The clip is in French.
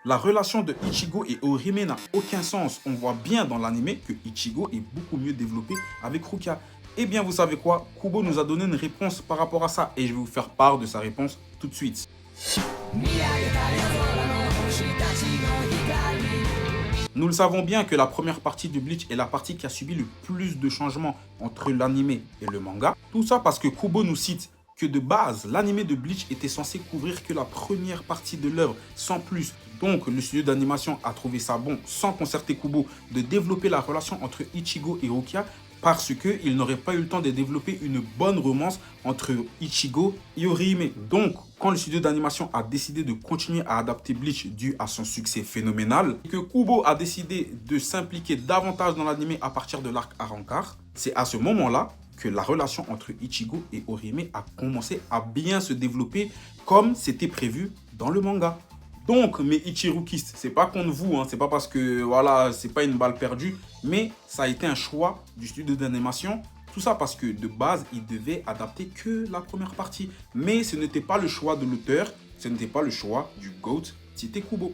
La relation de Ichigo et Orihime n'a aucun sens. On voit bien dans l'anime que Ichigo est beaucoup mieux développé avec Rukia. Eh bien, vous savez quoi? Kubo nous a donné une réponse par rapport à ça et je vais vous faire part de sa réponse tout de suite. Nous le savons bien que la première partie de Bleach est la partie qui a subi le plus de changements entre l'anime et le manga. Tout ça parce que Kubo nous cite que de base, l'anime de Bleach était censé couvrir que la première partie de l'œuvre, sans plus. Donc, le studio d'animation a trouvé ça bon, sans concerter Kubo, de développer la relation entre Ichigo et Rukia parce qu'il n'aurait pas eu le temps de développer une bonne romance entre Ichigo et Orihime. Donc, quand le studio d'animation a décidé de continuer à adapter Bleach dû à son succès phénoménal, et que Kubo a décidé de s'impliquer davantage dans l'anime à partir de l'arc Arrancar, c'est à ce moment-là que la relation entre Ichigo et Orihime a commencé à bien se développer comme c'était prévu dans le manga. Donc, mes Ichirukistes, c'est pas contre vous, hein, c'est pas parce que voilà, c'est pas une balle perdue, mais ça a été un choix du studio d'animation. Tout ça parce que de base, il devait adapter que la première partie. Mais ce n'était pas le choix de l'auteur, ce n'était pas le choix du GOAT, c'était Kubo.